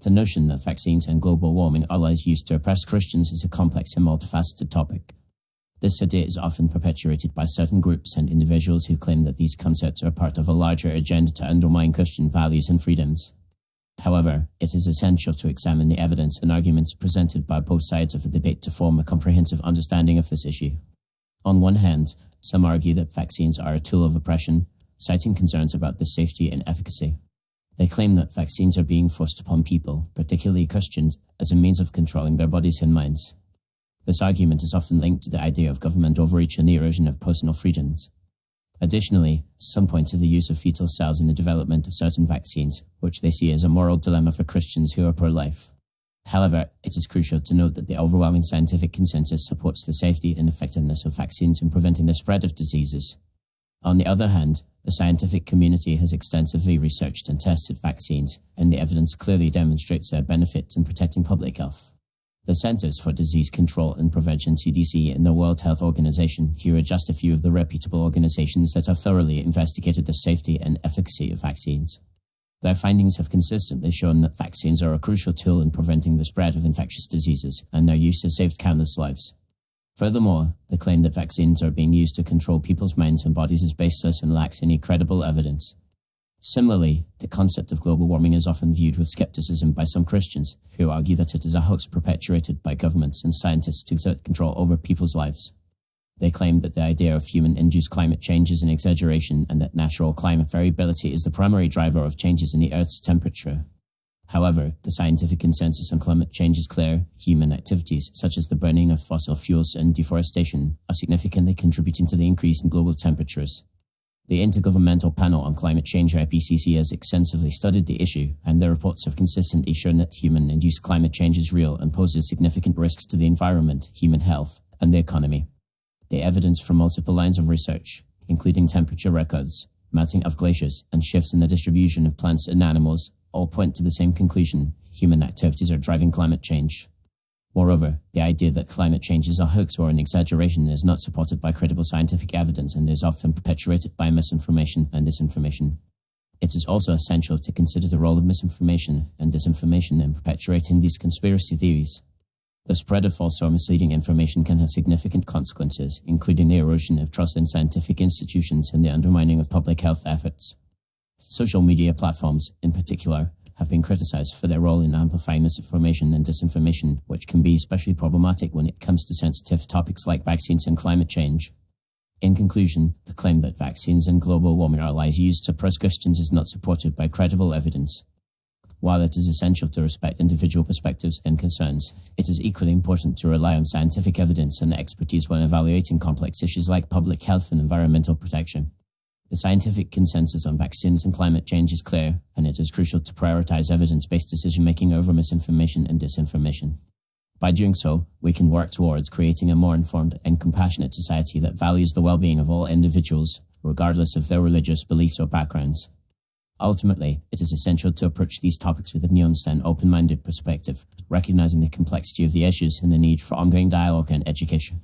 The notion that vaccines and global warming are lies used to oppress Christians is a complex and multifaceted topic. This idea is often perpetuated by certain groups and individuals who claim that these concepts are part of a larger agenda to undermine Christian values and freedoms. However, it is essential to examine the evidence and arguments presented by both sides of the debate to form a comprehensive understanding of this issue. On one hand, some argue that vaccines are a tool of oppression, citing concerns about the safety and efficacy. They claim that vaccines are being forced upon people, particularly Christians, as a means of controlling their bodies and minds. This argument is often linked to the idea of government overreach and the erosion of personal freedoms. Additionally, some point to the use of fetal cells in the development of certain vaccines, which they see as a moral dilemma for Christians who are pro-life. However, it is crucial to note that the overwhelming scientific consensus supports the safety and effectiveness of vaccines in preventing the spread of diseases. On the other hand, the scientific community has extensively researched and tested vaccines, and the evidence clearly demonstrates their benefit in protecting public health. The Centers for Disease Control and Prevention (CDC) and the World Health Organization here are just a few of the reputable organizations that have thoroughly investigated the safety and efficacy of vaccines. Their findings have consistently shown that vaccines are a crucial tool in preventing the spread of infectious diseases, and their use has saved countless lives. Furthermore, the claim that vaccines are being used to control people's minds and bodies is baseless and lacks any credible evidence. Similarly, the concept of global warming is often viewed with skepticism by some Christians, who argue that it is a hoax perpetuated by governments and scientists to exert control over people's lives. They claim that the idea of human-induced climate change is an exaggeration and that natural climate variability is the primary driver of changes in the Earth's temperature. However, the scientific consensus on climate change is clear. Human activities, such as the burning of fossil fuels and deforestation, are significantly contributing to the increase in global temperatures. The Intergovernmental Panel on Climate Change (IPCC) has extensively studied the issue, and their reports have consistently shown that human-induced climate change is real and poses significant risks to the environment, human health, and the economy. The evidence from multiple lines of research, including temperature records, melting of glaciers, and shifts in the distribution of plants and animals, all point to the same conclusion: human activities are driving climate change. Moreover, the idea that climate change is a hoax or an exaggeration is not supported by credible scientific evidence and is often perpetuated by misinformation and disinformation. It is also essential to consider the role of misinformation and disinformation in perpetuating these conspiracy theories. The spread of false or misleading information can have significant consequences, including the erosion of trust in scientific institutions and the undermining of public health efforts. Social media platforms, in particular, have been criticized for their role in amplifying misinformation and disinformation, which can be especially problematic when it comes to sensitive topics like vaccines and climate change. In conclusion, the claim that vaccines and global warming are lies used to oppress Christians is not supported by credible evidence. While it is essential to respect individual perspectives and concerns, it is equally important to rely on scientific evidence and expertise when evaluating complex issues like public health and environmental protection. The scientific consensus on vaccines and climate change is clear, and it is crucial to prioritize evidence-based decision-making over misinformation and disinformation. By doing so, we can work towards creating a more informed and compassionate society that values the well-being of all individuals, regardless of their religious beliefs or backgrounds. Ultimately, it is essential to approach these topics with a nuanced and open-minded perspective, recognizing the complexity of the issues and the need for ongoing dialogue and education.